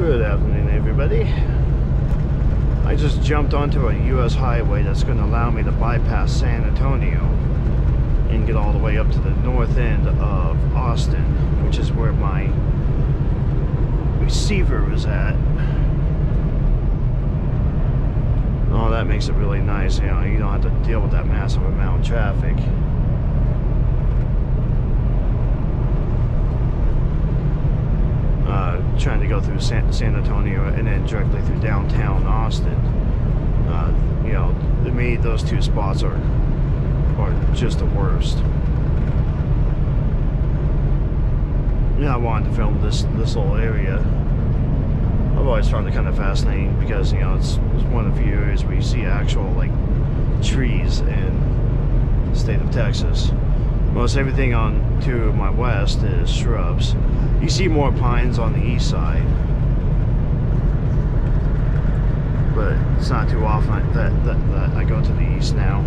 Good afternoon, everybody. I just jumped onto a U.S. highway that's going to allow me to bypass San Antonio and get all the way up to the north end of Austin, which is where my receiver is at. Oh, that makes it really nice. You know, you don't have to deal with that massive amount of traffic. Trying to go through San Antonio and then directly through downtown Austin. You know, to me, those two spots are just the worst. Yeah, I wanted to film this little area. I've always found it kind of fascinating because, you know, it's one of the few areas where you see actual, like, trees in the state of Texas. Most everything on to my west is shrubs. You see more pines on the east side, but it's not too often that I go to the east now.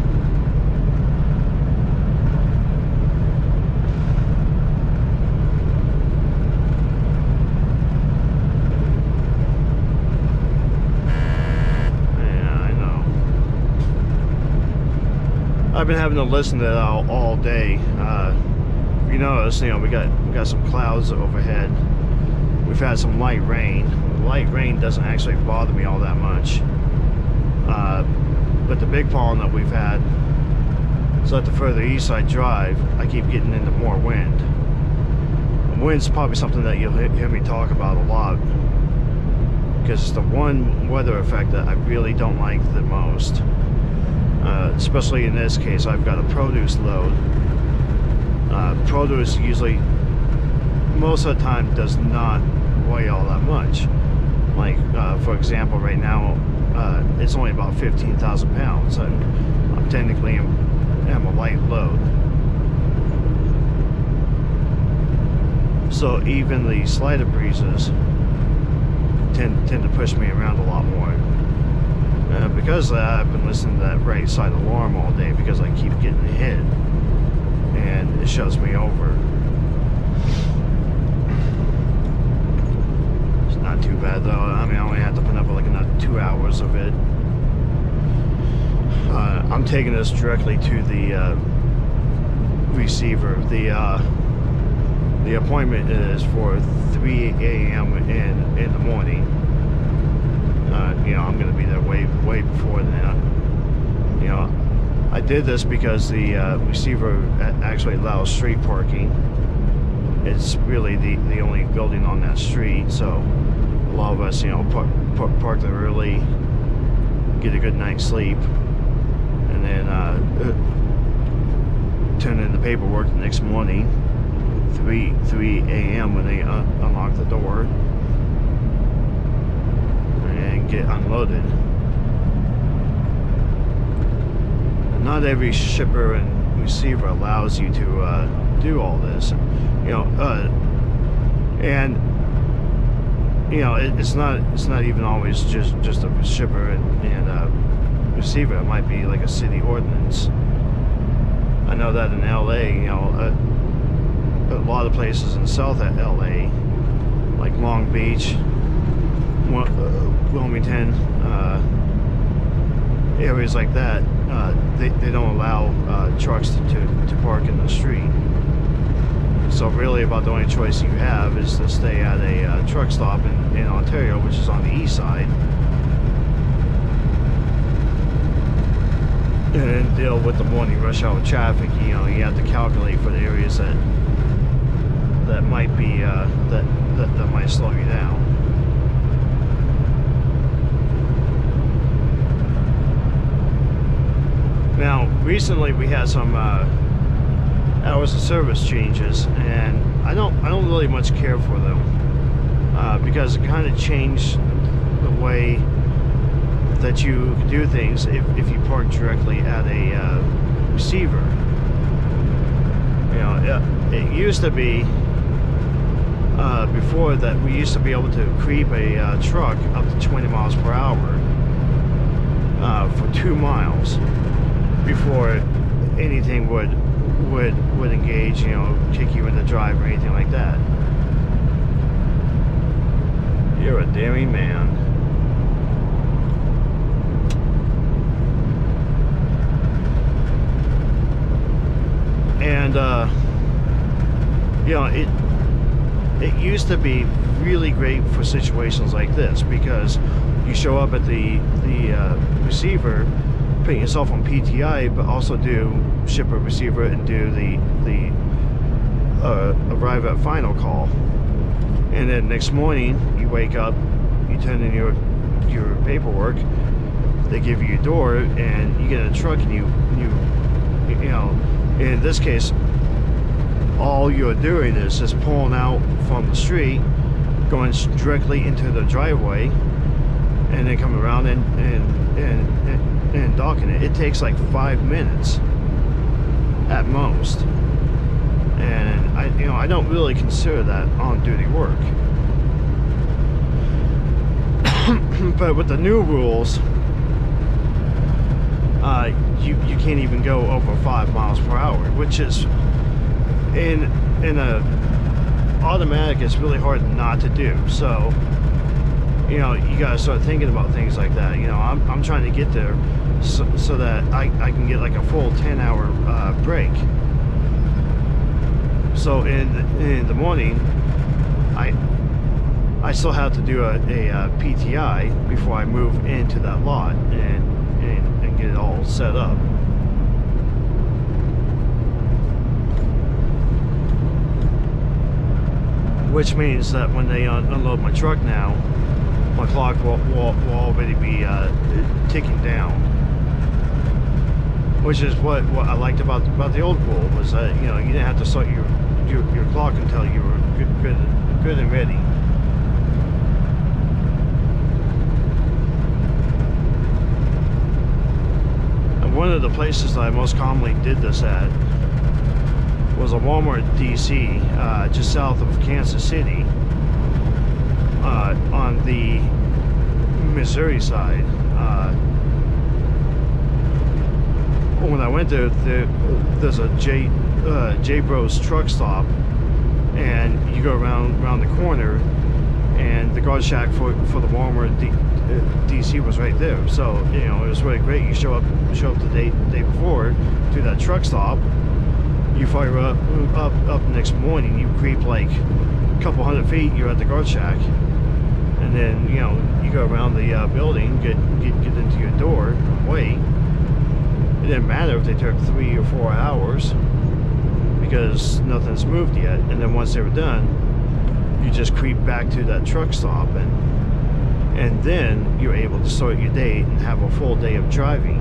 I've been having to listen to that all day. If you notice, you know, we got some clouds overhead. We've had some light rain. Light rain doesn't actually bother me all that much. But the big pollen that we've had, so at the further east I drive, I keep getting into more wind. Wind's probably something that you'll hear me talk about a lot, because it's the one weather effect that I really don't like the most. Especially in this case, I've got a produce load. Produce usually, most of the time, does not weigh all that much. Like, for example, right now, it's only about 15,000 pounds. I'm technically am a light load. So even the slighter breezes tend to push me around a lot more. Because of that, I've been listening to that right side alarm all day because I keep getting hit and it shoves me over. It's not too bad though. I mean, I only have to put up with like another 2 hours of it. I'm taking this directly to the receiver. The appointment is for 3 a.m. in the morning. You know, I'm going to be there way before then. You know, I did this because the receiver actually allows street parking. It's really the only building on that street, so a lot of us, you know, park there early, get a good night's sleep, and then turn in the paperwork the next morning, 3 a.m. when they unlock the door. Get unloaded. Not every shipper and receiver allows you to do all this, you know, and you know it's not even always just a shipper and receiver. It might be like a city ordinance. I know that in LA, you know, a lot of places in South LA, like Long Beach, Wilmington, areas like that, they don't allow trucks to park in the street. So really about the only choice you have is to stay at a truck stop in Ontario, which is on the east side, and then deal with the morning rush hour traffic. You know, you have to calculate for the areas that might be that might slow you down. Now, recently we had some hours of service changes, and I don't really much care for them because it kind of changed the way that you can do things if you park directly at a receiver. You know, it used to be before that we used to be able to creep a truck up to 20 miles per hour for 2 miles. Before anything would engage, you know, kick you in the drive or anything like that. You're a dick. Scary man. And you know, it used to be really great for situations like this, because you show up at the receiver, put yourself on PTI, but also do shipper receiver and do the arrive at final call. And then next morning you wake up, you turn in your paperwork, they give you your door, and you get in a truck, and you know, in this case, all you're doing is just pulling out from the street, going directly into the driveway, and then coming around and docking it. It takes like 5 minutes at most, and I don't really consider that on-duty work. But with the new rules, you can't even go over 5 miles per hour, which is in a automatic, it's really hard not to do. So, you know, you gotta start thinking about things like that. You know, I'm trying to get there so that I can get like a full 10-hour break. So in the morning, I still have to do a PTI before I move into that lot and get it all set up. Which means that when they unload my truck now, my clock will already be ticking down. Which is what I liked about the old rule, was that, you know, you didn't have to start your clock until you were good and ready. And one of the places that I most commonly did this at was a Walmart DC, just south of Kansas City, on the Missouri side. When I went there's a J Bros truck stop, and you go around the corner, and the guard shack for the Walmart DC was right there. So, you know, it was really great. You show up the day before to that truck stop. You fire up the next morning, you creep like a couple hundred feet, you're at the guard shack, and then, you know, you go around the building, get into your door, and wait. It didn't matter if they took 3 or 4 hours, because nothing's moved yet. And then once they were done, you just creep back to that truck stop, and then you're able to start your day and have a full day of driving.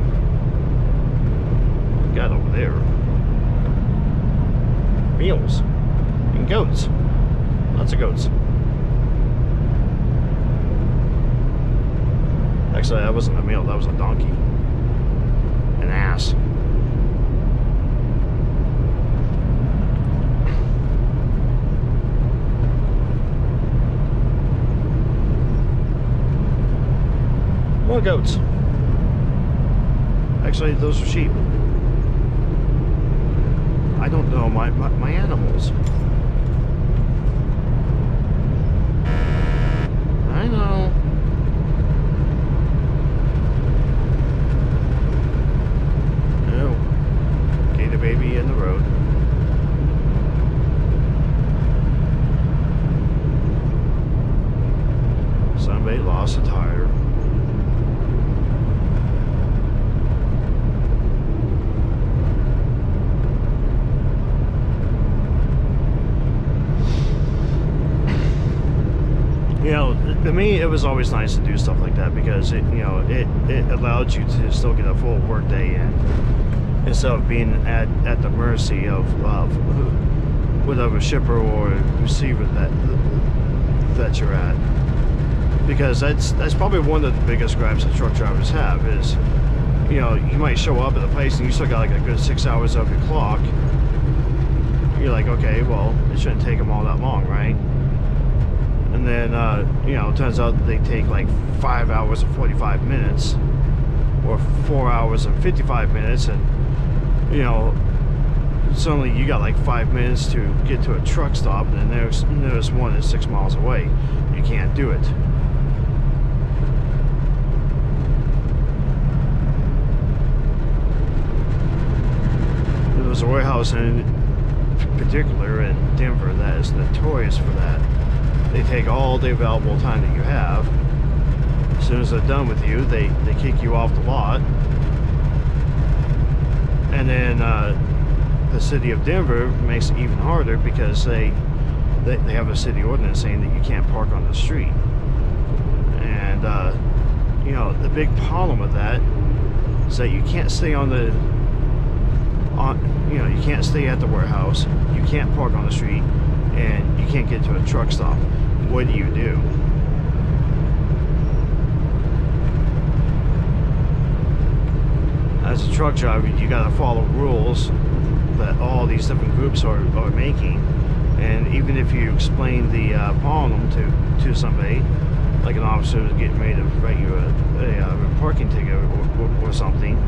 Got over there. Meals and goats, lots of goats. Actually, that wasn't a meal, that was a donkey, an ass. More goats. Actually, those are sheep. I don't know my animals. I know. Oh, gator baby in the road. Somebody lost a tire. You know, to me, it was always nice to do stuff like that, because it allowed you to still get a full work day in, instead of being at the mercy of whatever shipper or receiver that you're at. Because that's probably one of the biggest gripes that truck drivers have is, you know, you might show up at a place and you still got like a good 6 hours of your clock. You're like, okay, well, it shouldn't take them all that long, right? And then, you know, it turns out they take like 5 hours and 45 minutes, or 4 hours and 55 minutes, and, you know, suddenly you got like 5 minutes to get to a truck stop, and then there's one that's 6 miles away. You can't do it. there's a warehouse in particular in Denver that is notorious for that. They take all the available time that you have. As soon as they're done with you, they kick you off the lot. And then the city of Denver makes it even harder because they have a city ordinance saying that you can't park on the street. And you know, the big problem with that is that you can't stay you can't stay at the warehouse, you can't park on the street, and you can't get to a truck stop. What do you do? As a truck driver, you got to follow rules that all these different groups are making. And even if you explain the problem to somebody, like an officer is getting ready to write you a parking ticket or something,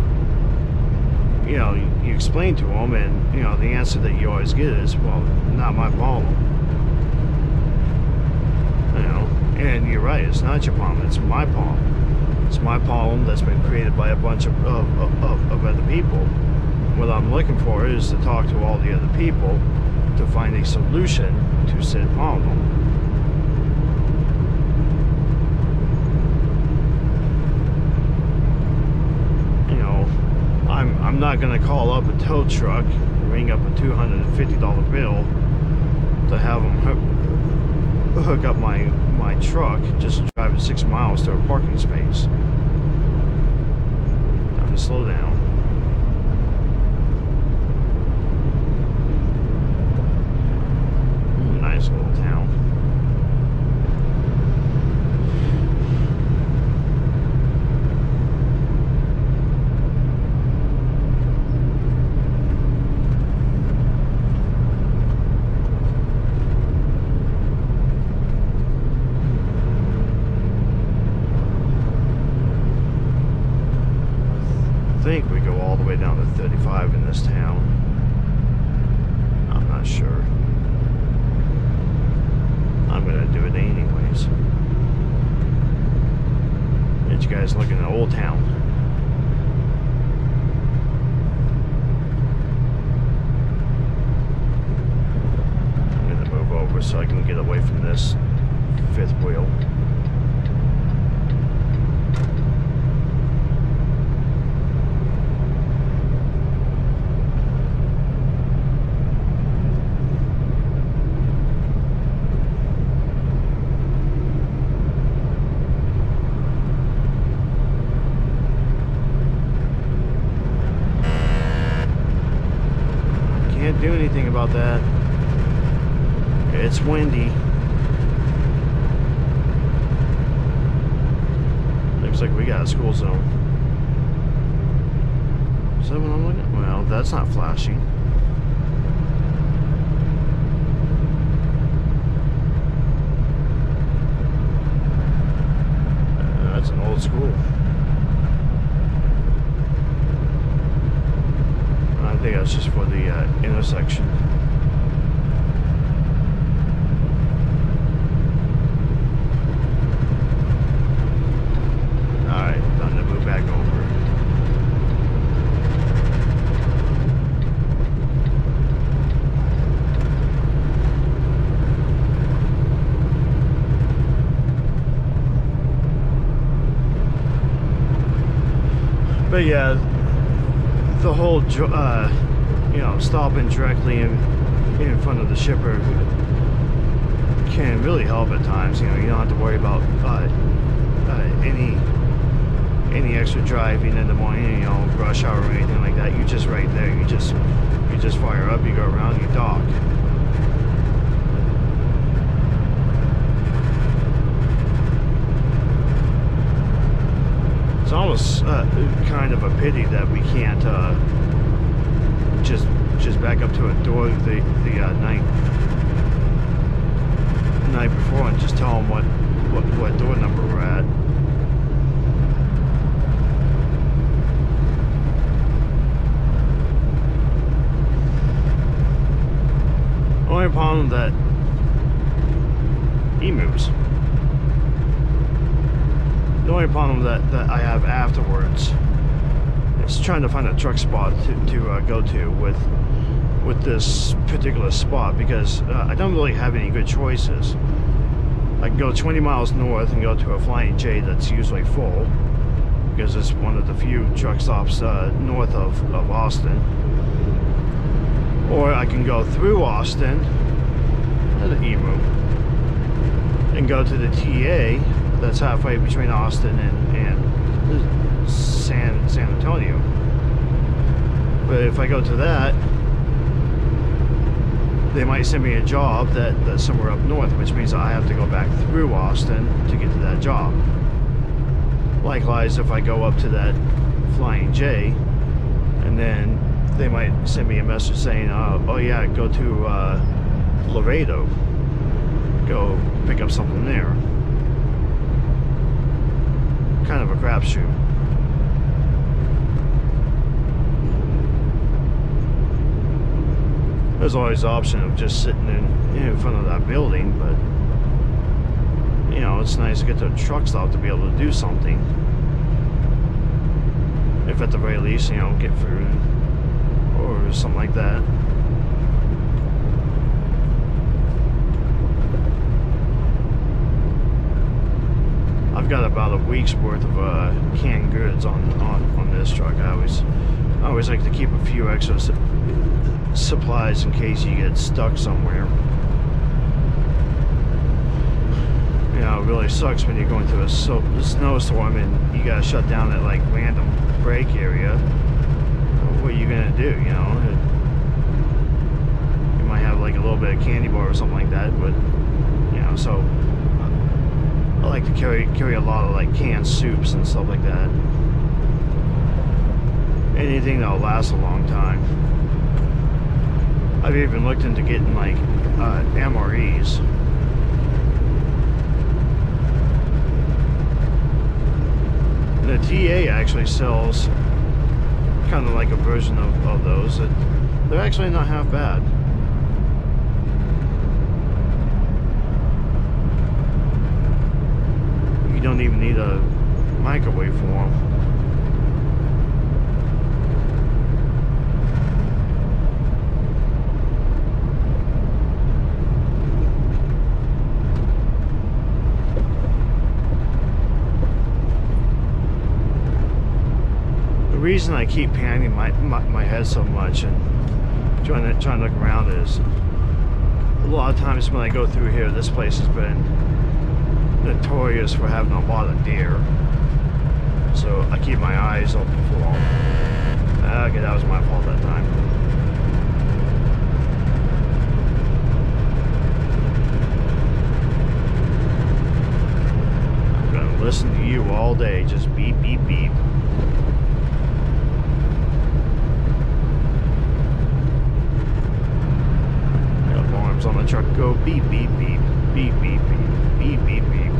you know, you explain to them, and you know the answer that you always get is, well, not my problem. You know, and you're right, it's not your problem, it's my problem. It's my problem that's been created by a bunch of other people. What I'm looking for is to talk to all the other people to find a solution to said problem. You know, I'm not going to call up a tow truck, ring up a $250 bill to have them hook up my truck just to drive it 6 miles to a parking space. Time to slow down. Nice little town. I think we go all the way down to 35 in this town. I'm not sure. I'm gonna do it anyways. Get you guys looking at Old Town. I'm gonna move over so I can get away from this fifth wheel. Can't do anything about that. It's windy. Looks like we got a school zone. Is that what I'm looking at? Well, that's not flashing. That's an old school. I think that's just for the intersection. Alright, time to move back over. But yeah, the whole you know, stopping directly in front of the shipper can really help at times. You know, you don't have to worry about any extra driving in the morning, you know, rush hour or anything like that. You're just right there. You just fire up, you go around, you dock. It's almost kind of a pity that we can't just back up to a door the night before and just tell them what door number we're at. Only problem that he moves. The only problem that I have afterwards is trying to find a truck spot to go to with with this particular spot because I don't really have any good choices. I can go 20 miles north and go to a Flying J that's usually full because it's one of the few truck stops north of Austin. Or I can go through Austin, the Emu, and go to the TA that's halfway between Austin and San Antonio. But if I go to that, they might send me a job that's somewhere up north, which means I have to go back through Austin to get to that job. Likewise, if I go up to that Flying J, and then they might send me a message saying, oh yeah, go to Laredo, go pick up something there. Kind of a crapshoot. There's always the option of just sitting in front of that building, but you know, it's nice to get to a truck stop to be able to do something. If at the very least, you know, get food or something like that. I've got about a week's worth of canned goods on this truck. I always like to keep a few extra supplies in case you get stuck somewhere. You know, it really sucks when you're going through a snowstorm and you gotta shut down that like random break area. What are you gonna do? You know, you might have like a little bit of candy bar or something like that, but you know, so I like to carry a lot of like canned soups and stuff like that. Anything that'll last a long time. I've even looked into getting like MREs. The TA actually sells kind of like a version of those. They're actually not half bad. You don't even need a microwave for them. The reason I keep panning my head so much and trying to look around is a lot of times when I go through here, this place has been notorious for having a lot of deer, so I keep my eyes open for them. Okay, that was my fault that time. I'm gonna listen to you all day, just beep beep beep. On the truck go beep beep beep beep beep beep beep beep beep.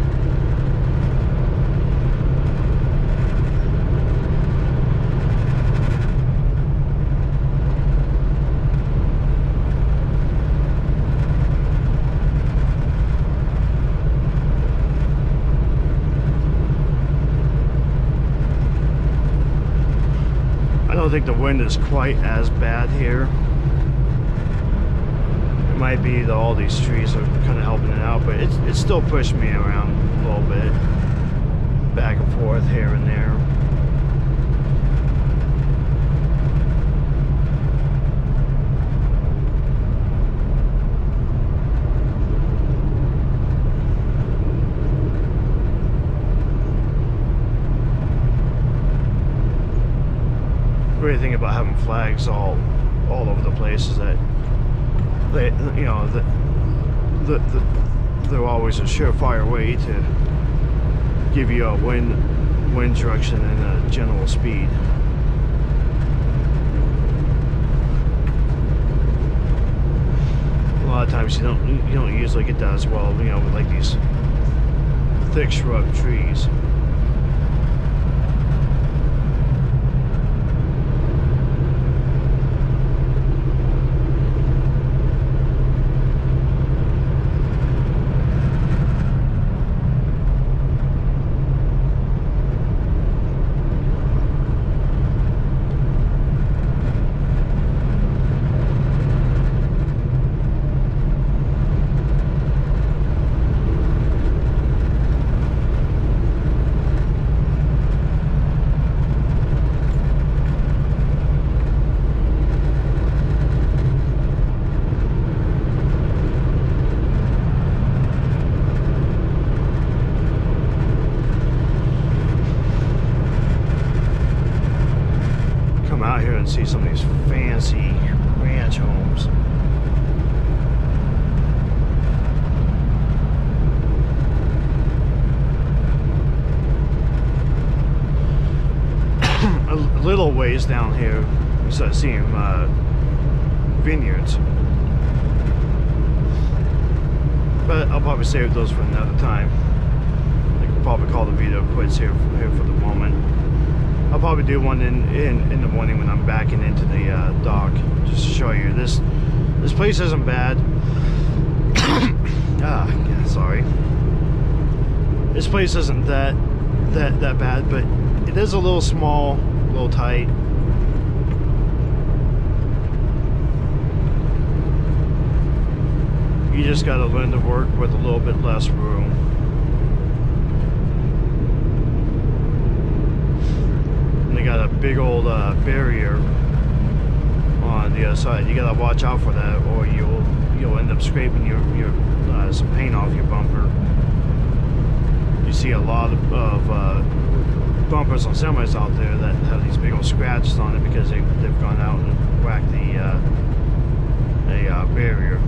I don't think the wind is quite as bad here. It might be that all these trees are kind of helping it out, but it's still pushing me around a little bit, back and forth here and there. The great thing about having flags all over the place is that they, you know, they're always a surefire way to give you a wind direction and a general speed. A lot of times you don't usually get that as well, you know, with like these thick shrub trees. and see some of these fancy ranch homes. A little ways down here, we start seeing vineyards. But I'll probably save those for another time. I can probably call the video quits here for the moment. I'll probably do one in the morning when I'm backing into the dock, just to show you. This place isn't bad. Yeah, sorry. This place isn't that bad, but it is a little small, a little tight. You just got to learn to work with a little bit less room. And they got a big old barrier on the other side. You got to watch out for that, or you'll end up scraping your some paint off your bumper. You see a lot of bumpers on semis out there that have these big old scratches on it because they've gone out and whacked the barrier.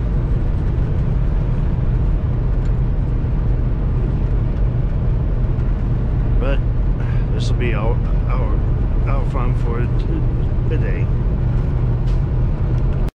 But this will be our fun for